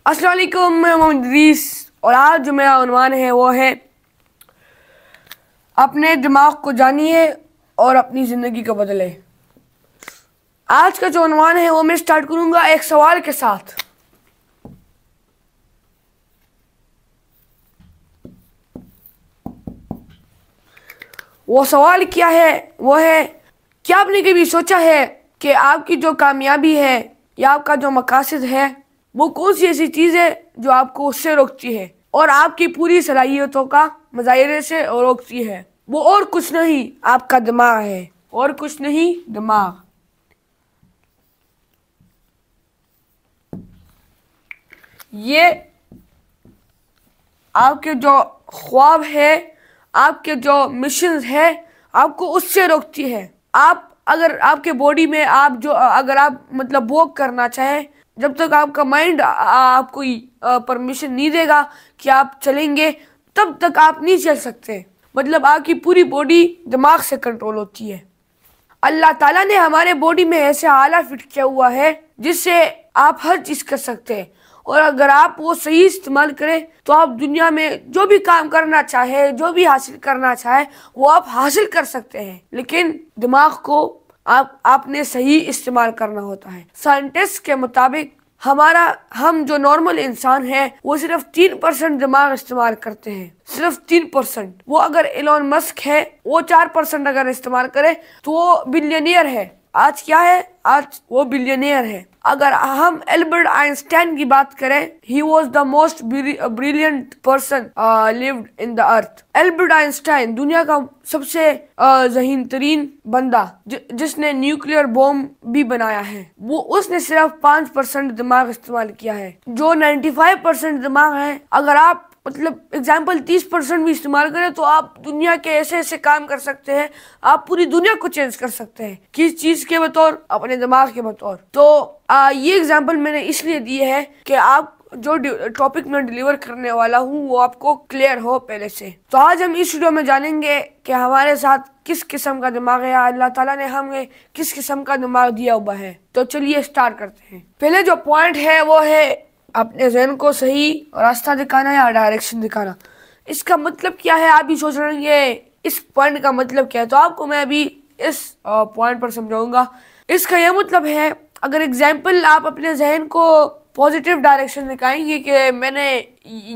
अस्सलाम वालेकुम, मैं मोहम्मद इदरीस और आज जो मेरा उन्वान है वो है अपने दिमाग को जानिए और अपनी ज़िंदगी को बदले। आज का जो उन्वान है वो मैं स्टार्ट करूंगा एक सवाल के साथ। वो सवाल क्या है? वो है, क्या आपने कभी सोचा है कि आपकी जो कामयाबी है या आपका जो मकासद है वो कौन सी ऐसी चीज़ है जो आपको उससे रोकती है और आपकी पूरी सलाहियतों का मुजाहिरे से रोकती है? वो और कुछ नहीं, आपका दिमाग है, और कुछ नहीं, दिमाग। ये आपके जो ख्वाब है, आपके जो मिशन है, आपको उससे रोकती है। आप अगर आपके बॉडी में अगर आप मतलब वॉक करना चाहें, जब तक आपका माइंड आपको परमिशन नहीं देगा कि आप चलेंगे, तब तक आप नहीं चल सकते। मतलब आपकी पूरी बॉडी दिमाग से कंट्रोल होती है। अल्लाह ताला ने हमारे बॉडी में ऐसे आला फिट किया हुआ है जिससे आप हर चीज कर सकते हैं, और अगर आप वो सही इस्तेमाल करें तो आप दुनिया में जो भी काम करना चाहे, जो भी हासिल करना चाहे, वो आप हासिल कर सकते हैं। लेकिन दिमाग को आपने सही इस्तेमाल करना होता है। साइंटिस्ट के मुताबिक हम जो नॉर्मल इंसान है वो सिर्फ 3% दिमाग इस्तेमाल करते हैं, सिर्फ 3%। वो अगर एलोन मस्क है, वो 4% अगर इस्तेमाल करे तो वो बिलियनियर है। आज क्या है? आज वो बिलियनियर है। अगर हम एल्बर्ट आइंस्टाइन की बात करें, he was the most brilliant person lived in the earth. Albert Einstein दुनिया का सबसे ज़हीन तरीन बंदा जिसने न्यूक्लियर बॉम्ब भी बनाया है, वो उसने सिर्फ 5% दिमाग इस्तेमाल किया है। जो 95% दिमाग है, अगर आप मतलब एग्जाम्पल 30% भी इस्तेमाल करें तो आप दुनिया के ऐसे ऐसे काम कर सकते हैं, आप पूरी दुनिया को चेंज कर सकते हैं। किस चीज के बतौर? अपने दिमाग के बतौर। तो ये एग्जाम्पल मैंने इसलिए दी है कि आप जो टॉपिक में डिलीवर करने वाला हूँ वो आपको क्लियर हो पहले से। तो आज हम इस वीडियो में जानेंगे कि हमारे साथ किस किस्म का दिमाग है, अल्लाह ताला ने हमें किस किस्म का दिमाग दिया हुआ है। तो चलिए स्टार्ट करते हैं। पहले जो पॉइंट है वो है अपने ज़हन को सही रास्ता दिखाना या डायरेक्शन दिखाना। इसका मतलब क्या है? आप भी सोच रहे होंगे इस पॉइंट का मतलब क्या है, तो आपको मैं अभी इस पॉइंट पर समझाऊंगा। इसका यह मतलब है, अगर एग्जाम्पल आप अपने जहन को पॉजिटिव डायरेक्शन दिखाएंगे कि मैंने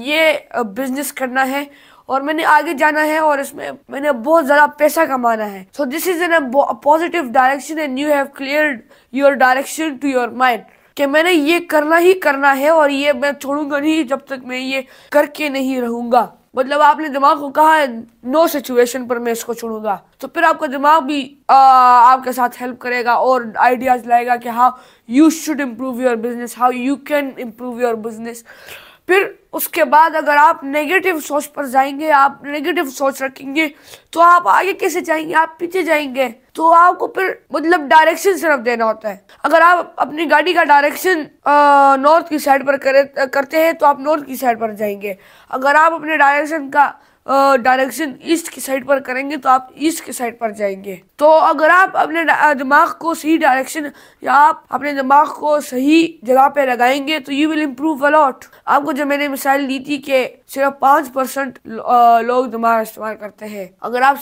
ये बिजनेस करना है और मैंने आगे जाना है और इसमें मैंने बहुत ज़्यादा पैसा कमाना है, so this is an positive direction and you have cleared your direction to your mind कि मैंने ये करना ही करना है और ये मैं छोड़ूंगा नहीं जब तक मैं ये करके नहीं रहूंगा। मतलब आपने दिमाग को कहा है नो सिचुएशन पर मैं इसको छोड़ूंगा, तो फिर आपका दिमाग भी आपके साथ हेल्प करेगा और आइडियाज लाएगा कि how you should improve your business, how you can improve your business. फिर उसके बाद अगर आप नेगेटिव सोच पर जाएंगे, आप नेगेटिव सोच रखेंगे, तो आप आगे कैसे जाएंगे? आप पीछे जाएंगे। तो आपको फिर मतलब डायरेक्शन सिर्फ देना होता है। अगर आप अपनी गाड़ी का डायरेक्शन नॉर्थ की साइड पर करते हैं तो आप नॉर्थ की साइड पर जाएंगे। अगर आप अपने डायरेक्शन का डायरेक्शन ईस्ट की साइड पर करेंगे तो आप ईस्ट की साइड पर जाएंगे। तो अगर आप अपने दिमाग को सही डायरेक्शन या आप अपने दिमाग को सही जगह पे लगाएंगे तो you will improve a lot. आपको जो मैंने मिसाल दी थी कि सिर्फ 5% लोग दिमाग इस्तेमाल करते हैं, अगर आप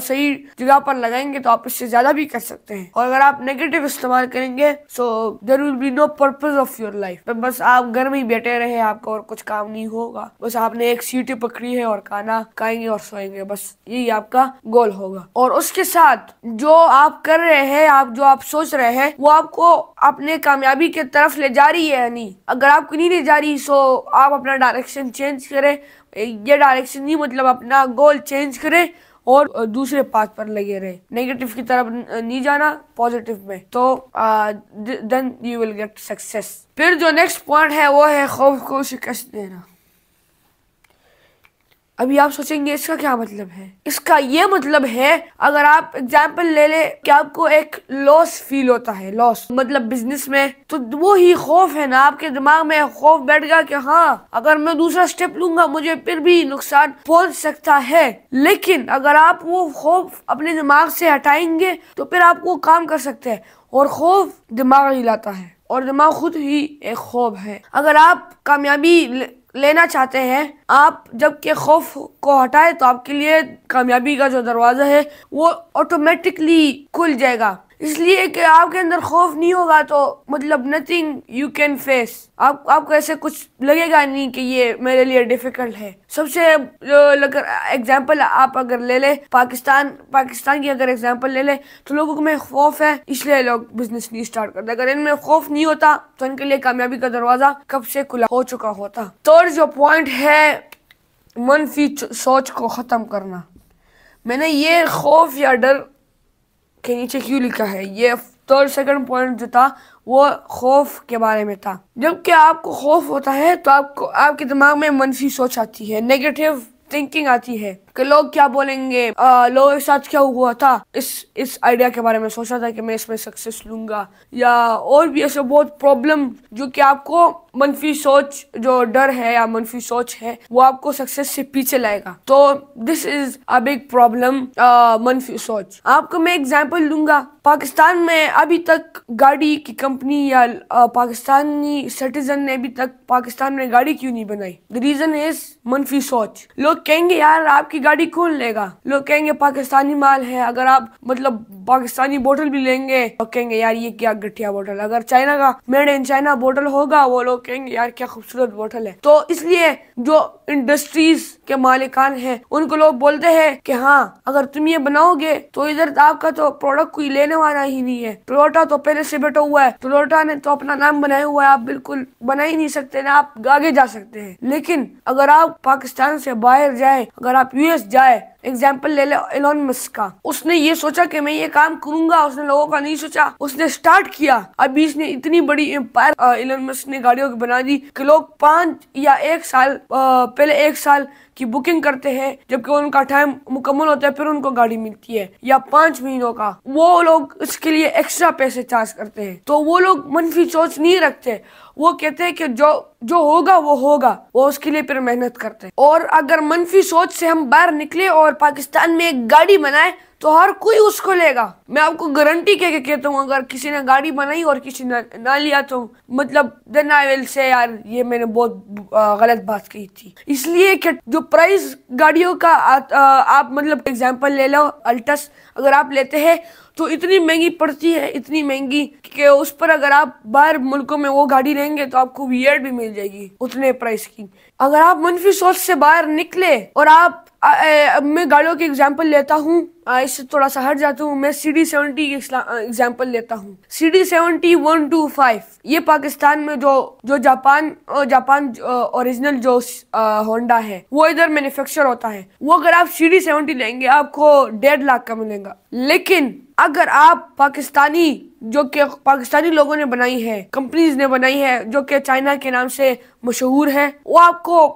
सही जगह पर लगाएंगे तो आप इससे ज्यादा भी कर सकते हैं। और अगर आप नेगेटिव इस्तेमाल करेंगे so there will be no purpose of your life. बस आप घर में ही बैठे रहे, आपको और कुछ काम नहीं होगा, बस आपने एक सीटी पकड़ी है और खाना खाएंगे और सोएंगे, बस यही आपका गोल होगा। और उसके साथ जो आप कर रहे हैं, जो आप सोच रहे हैं, वो आपको अपने कामयाबी के तरफ ले जा रही है या नहीं। अगर आपको नहीं ले जा रही सो आप अपना डायरेक्शन चेंज करें। ये डायरेक्शन नहीं मतलब अपना गोल चेंज करें और दूसरे पाथ पर लगे रहे, नेगेटिव की तरफ नहीं जाना, पॉजिटिव में, तो then you will get success. फिर जो नेक्स्ट पॉइंट है वो है खौफ को शिकस्त देना। अभी आप सोचेंगे इसका क्या मतलब है? इसका ये मतलब है, अगर आप एग्जाम्पल ले ले कि आपको एक लॉस फील होता है, लॉस मतलब बिजनेस में, तो वो ही खौफ है ना, आपके दिमाग में खौफ बैठ गया कि हाँ अगर मैं दूसरा स्टेप लूंगा मुझे फिर भी नुकसान पहुंच सकता है। लेकिन अगर आप वो खौफ अपने दिमाग से हटाएंगे तो फिर आप वो काम कर सकते हैं। और खौफ दिमाग हिलाता है और दिमाग खुद ही एक ख्वाब है। अगर आप कामयाबी लेना चाहते हैं, आप जबकि खौफ को हटाए तो आपके लिए कामयाबी का जो दरवाजा है वो ऑटोमेटिकली खुल जाएगा। इसलिए कि आपके अंदर खौफ नहीं होगा तो मतलब नथिंग यू कैन फेस, आपको ऐसे कुछ लगेगा नहीं कि ये मेरे लिए डिफिकल्ट है। सबसे एग्जांपल आप अगर ले ले पाकिस्तान की अगर एग्जांपल ले ले तो लोगों में खौफ है इसलिए लोग बिजनेस नहीं स्टार्ट करते। अगर इनमें खौफ नहीं होता तो इनके लिए कामयाबी का दरवाजा कब से खुला हो चुका होता। तो जो पॉइंट है मनफी सोच को खत्म करना। मैंने ये खौफ या डर के नीचे क्यों लिखा है, ये सेकंड पॉइंट जो था वो खौफ के बारे में था। जबकि आपको खौफ होता है तो आपके दिमाग में मनफी सोच आती है, नेगेटिव थिंकिंग आती है कि लोग क्या बोलेंगे, लोगों के साथ क्या हुआ था, इस आइडिया के बारे में सोचा था कि मैं इसमें सक्सेस लूंगा, या और भी ऐसे बहुत प्रॉब्लम जो कि आपको मनफी सोच जो डर है या मनफी सोच है वो आपको सक्सेस से पीछे लाएगा। तो this is a big problem मनफी सोच। आपको मैं एग्जांपल दूंगा, पाकिस्तान में अभी तक गाड़ी की कंपनी या पाकिस्तानी सिटीजन ने अभी तक पाकिस्तान में गाड़ी क्यों नहीं बनाई? द रीजन इज मनफी सोच। लोग कहेंगे यार आपकी गाड़ी कौन लेगा, लोग कहेंगे पाकिस्तानी माल है। अगर आप मतलब पाकिस्तानी बोतल भी लेंगे तो कहेंगे यार ये क्या घटिया बोतल। अगर चाइना का मेड इन चाइना बोतल होगा वो लोग कहेंगे यार क्या खूबसूरत बोतल है। तो इसलिए जो इंडस्ट्रीज के मालिकान हैं उनको लोग बोलते हैं कि हाँ अगर तुम ये बनाओगे तो इधर आपका तो प्रोडक्ट कोई लेने वाला ही नहीं है। टोयोटा तो पहले से बैठा हुआ है, टोयोटा ने तो अपना नाम बनाया हुआ है, आप बिल्कुल बना ही नहीं सकते ना, आप आगे जा सकते हैं। लेकिन अगर आप पाकिस्तान से बाहर जाए, अगर आप यूएस जाए, एग्जाम्पल ले ले एलोन मस्क का, उसने ये सोचा कि मैं ये काम करूंगा, उसने लोगों का नहीं सोचा, उसने स्टार्ट किया। अभी इसने इतनी बड़ी एम्पायर एलोन मस्क ने गाड़ियों की बना दी कि लोग 5 या 1 साल पहले 1 साल की बुकिंग करते हैं, जबकि उनका टाइम मुकम्मल होता है फिर उनको गाड़ी मिलती है, या 5 महीनों का वो लोग इसके लिए एक्स्ट्रा पैसे चार्ज करते हैं। तो वो लोग मनफी सोच नहीं रखते, वो कहते हैं कि जो होगा वो होगा, वो उसके लिए फिर मेहनत करते हैं। और अगर मनफी सोच से हम बाहर निकले और पाकिस्तान में एक गाड़ी बनाए तो हर कोई उसको लेगा। मैं आपको गारंटी के कहता हूँ, अगर किसी ने गाड़ी बनाई और किसी ने ना लिया तो मतलब देन आई विल से यार ये मैंने बहुत गलत बात कही थी। इसलिए कि जो प्राइस गाड़ियों का आप मतलब एग्जांपल ले लो, अल्टस अगर आप लेते हैं तो इतनी महंगी पड़ती है, इतनी महंगी कि उस पर अगर आप बाहर मुल्कों में वो गाड़ी लेंगे तो आपको वीआर भी मिल जाएगी उतने प्राइस की। अगर आप मनफी सोच से बाहर निकले और आप मैं गाड़ियों की एग्जांपल लेता हूँ, इससे थोड़ा सा हट जाता हूँ, मैं CD70 की एग्जांपल लेता हूँ। CD70 125 ये पाकिस्तान में जो जापान ओरिजिनल जो होंडा है वो इधर मैन्युफैक्चर होता है। वो अगर आप CD70 लेंगे आपको 1.5 लाख का मिलेगा। लेकिन अगर आप जो कि पाकिस्तानी लोगों ने बनाई है, कंपनीज ने बनाई है, जो कि चाइना के नाम से मशहूर है, वो आपको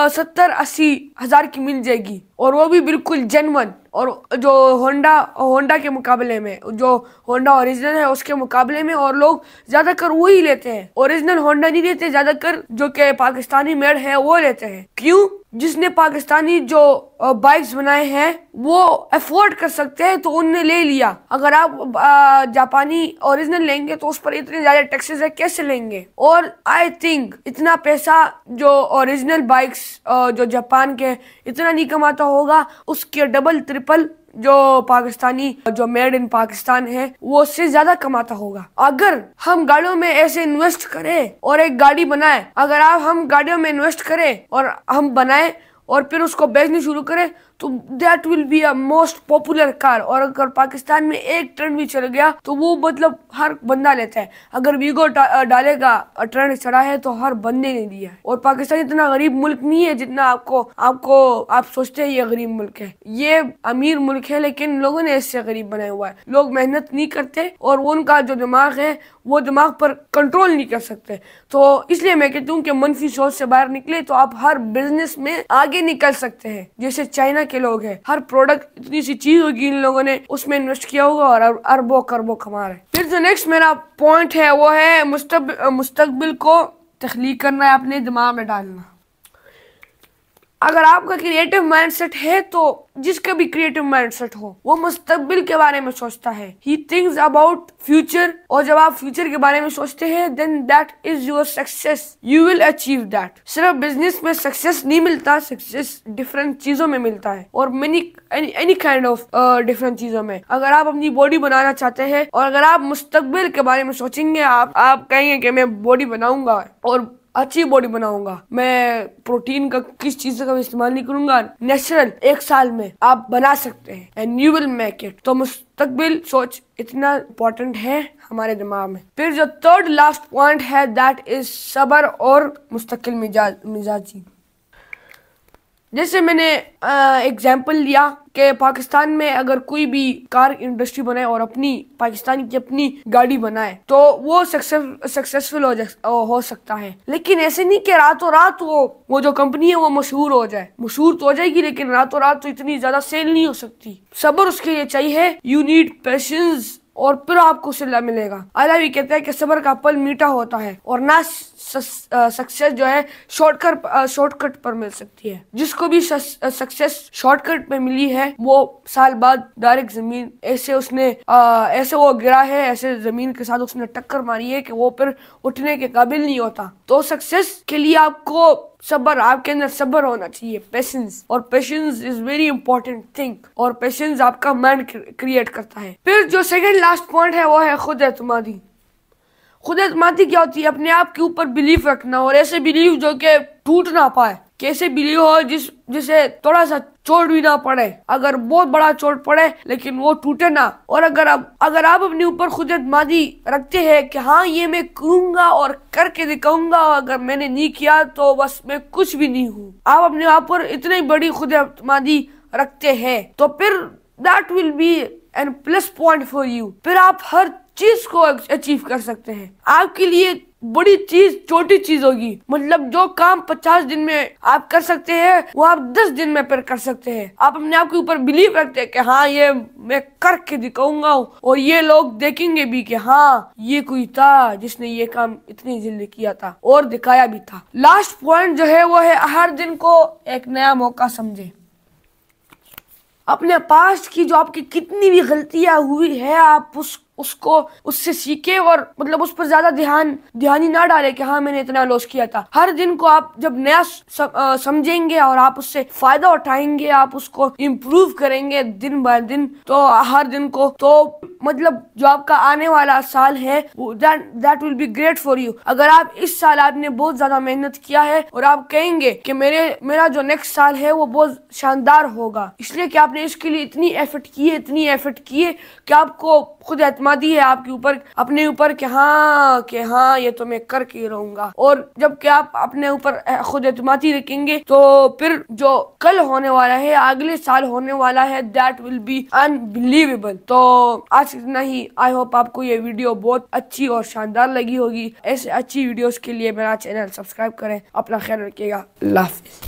70-80 हजार की मिल जाएगी, और वो भी बिल्कुल जेन्युइन। और जो होंडा के मुकाबले में, जो होंडा ओरिजिनल है उसके मुकाबले में, और लोग ज्यादातर वो ही लेते हैं, ओरिजिनल होंडा नहीं लेते, ज्यादातर जो कि पाकिस्तानी मेड है वो लेते हैं। क्यों? जिसने पाकिस्तानी जो बाइक्स बनाए हैं वो अफोर्ड कर सकते हैं तो उनने ले लिया। अगर आप जापानी ओरिजिनल लेंगे तो उस पर इतने ज्यादा टैक्सेस है, कैसे लेंगे? और आई थिंक इतना पैसा जो ओरिजिनल बाइक्स जो जापान के इतना नहीं कमाता होगा, उसके डबल ट्रिपल जो पाकिस्तानी जो मेड इन पाकिस्तान है वो उससे ज्यादा कमाता होगा। अगर हम गाड़ियों में ऐसे इन्वेस्ट करें और एक गाड़ी बनाए, अगर हम गाड़ियों में इन्वेस्ट करें और हम बनाए और फिर उसको बेचनी शुरू करें तो that will be a most popular car. और अगर पाकिस्तान में एक ट्रेंड भी चल गया तो वो मतलब हर बंदा लेता है। अगर वीगो डालेगा ट्रेंड चढ़ा है तो हर बंदे ने दिया है। और पाकिस्तान इतना गरीब मुल्क नहीं है जितना आप सोचते हैं ये गरीब मुल्क है। ये अमीर मुल्क है, लेकिन लोगों ने इससे गरीब बनाया हुआ है। लोग मेहनत नहीं करते और उनका जो दिमाग है वो दिमाग पर कंट्रोल नहीं कर सकते। तो इसलिए मैं कहती हूँ कि मनफी सोच से बाहर निकले तो आप हर बिजनेस में आगे निकल सकते हैं। जैसे चाइना के लोग हैं, हर प्रोडक्ट इतनी सी चीज होगी इन लोगों ने उसमें इन्वेस्ट किया होगा और अरबों खरबों कमा रहे। फिर जो नेक्स्ट मेरा पॉइंट है वो है मुस्तकबिल को तख्लीक करना है, अपने दिमाग में डालना। अगर आपका क्रिएटिव माइंडसेट है तो जिसका भी क्रिएटिव माइंडसेट हो वो मुस्तकबिल के बारे में सोचता है। ही थिंक्स अबाउट फ्यूचर, और जब आप फ्यूचर के बारे में सोचते हैं then that is your success, you will achieve that. सिर्फ बिजनेस में सक्सेस नहीं मिलता, सक्सेस डिफरेंट चीजों में मिलता है और एनी काइंड ऑफ डिफरेंट चीजों में। अगर आप अपनी बॉडी बनाना चाहते हैं और अगर आप मुस्तकबिल के बारे में सोचेंगे, आप कहेंगे कि मैं बॉडी बनाऊंगा और अच्छी बॉडी बनाऊंगा, मैं प्रोटीन का किस चीज का इस्तेमाल नहीं करूंगा, नेचुरल 1 साल में आप बना सकते हैं and you will make it. तो मुस्तकबिल सोच इतना इम्पोर्टेंट है हमारे दिमाग में। फिर जो थर्ड लास्ट पॉइंट है दैट इज सबर और मुस्तकिल मिजाजी। जैसे मैंने एग्जाम्पल लिया कि पाकिस्तान में अगर कोई भी कार इंडस्ट्री बनाए और अपनी पाकिस्तान की अपनी गाड़ी बनाए तो वो सक्सेसफुल हो सकता है, लेकिन ऐसे नहीं कि रातों रात वो जो कंपनी है वो मशहूर हो जाए। मशहूर तो हो जाएगी लेकिन रातों रात तो इतनी ज्यादा सेल नहीं हो सकती। सब्र उसके लिए चाहिए, यू नीड पेशेंस, और फिर आपको सिला मिलेगा। अल्लाह भी कहता है कि सब्र का फल मीठा होता है और ना सक्सेस जो है शॉर्टकट पर मिल सकती है। जिसको भी सक्सेस शॉर्टकट पे मिली है वो साल बाद डायरेक्ट जमीन ऐसे वो गिरा है, ऐसे जमीन के साथ उसने टक्कर मारी है कि वो फिर उठने के काबिल नहीं होता। तो सक्सेस के लिए आपको सब्र, आपके अंदर सब्र होना चाहिए, पेशेंस, और patience is very important thing, और पेशेंस आपका माइंड क्रिएट करता है। फिर जो सेकंड लास्ट पॉइंट है वो है खुद एतमादी। खुद एतमादी क्या होती है? अपने आप के ऊपर बिलीफ रखना, और ऐसे बिलीफ जो कि टूट ना पाए, कैसे बिलीव हो जिसे थोड़ा सा चोट भी ना पड़े, अगर बहुत बड़ा चोट पड़े लेकिन वो टूटे ना। और अगर आप अपने ऊपर खुद एतमादी रखते हैं कि हाँ ये मैं करूंगा और करके दिखाऊंगा, अगर मैंने नहीं किया तो बस मैं कुछ भी नहीं हूँ, आप अपने आप पर इतनी बड़ी खुद एतमादी रखते हैं तो फिर that will be an plus point for you. फिर आप हर चीज को अचीव कर सकते हैं। आपके लिए बड़ी चीज छोटी चीज होगी, मतलब जो काम 50 दिन में आप कर सकते हैं वो आप 10 दिन में फिर कर सकते हैं। आप अपने आप के ऊपर बिलीव रखते हैं कि हाँ ये मैं करके दिखाऊंगा और ये लोग देखेंगे भी कि हाँ ये कोई था जिसने ये काम इतनी जल्दी किया था और दिखाया भी था। लास्ट पॉइंट जो है वो है हर दिन को एक नया मौका समझे। अपने पास्ट की जो आपकी कितनी भी गलतियां हुई है आप उससे सीखे और मतलब उस पर ज्यादा ध्यान ही ना डाले कि हाँ मैंने इतना लॉस किया था। हर दिन को आप जब नया समझेंगे और आप उससे फायदा उठाएंगे, आप उसको इम्प्रूव करेंगे दिन बाय दिन, तो हर दिन को तो मतलब जो आपका आने वाला साल है that will be great for you. अगर आप इस साल आपने बहुत ज्यादा मेहनत किया है और आप कहेंगे कि मेरा जो नेक्स्ट साल है वो बहुत शानदार होगा, इसलिए कि आपने इसके लिए इतनी एफर्ट की है कि आपको खुद एतमादी है आपके ऊपर, अपने ऊपर कि हाँ ये तो मैं करके रहूंगा। और जब कि आप अपने ऊपर खुद एतमादी रखेंगे तो फिर जो कल होने वाला है, अगले साल होने वाला है, दैट विल बी अनबिलीवेबल। तो आज इतना ही। आई होप आपको ये वीडियो बहुत अच्छी और शानदार लगी होगी। ऐसे अच्छी वीडियोस के लिए मेरा चैनल सब्सक्राइब करें। अपना ख्याल रखिएगा। अल्लाह हाफिज़।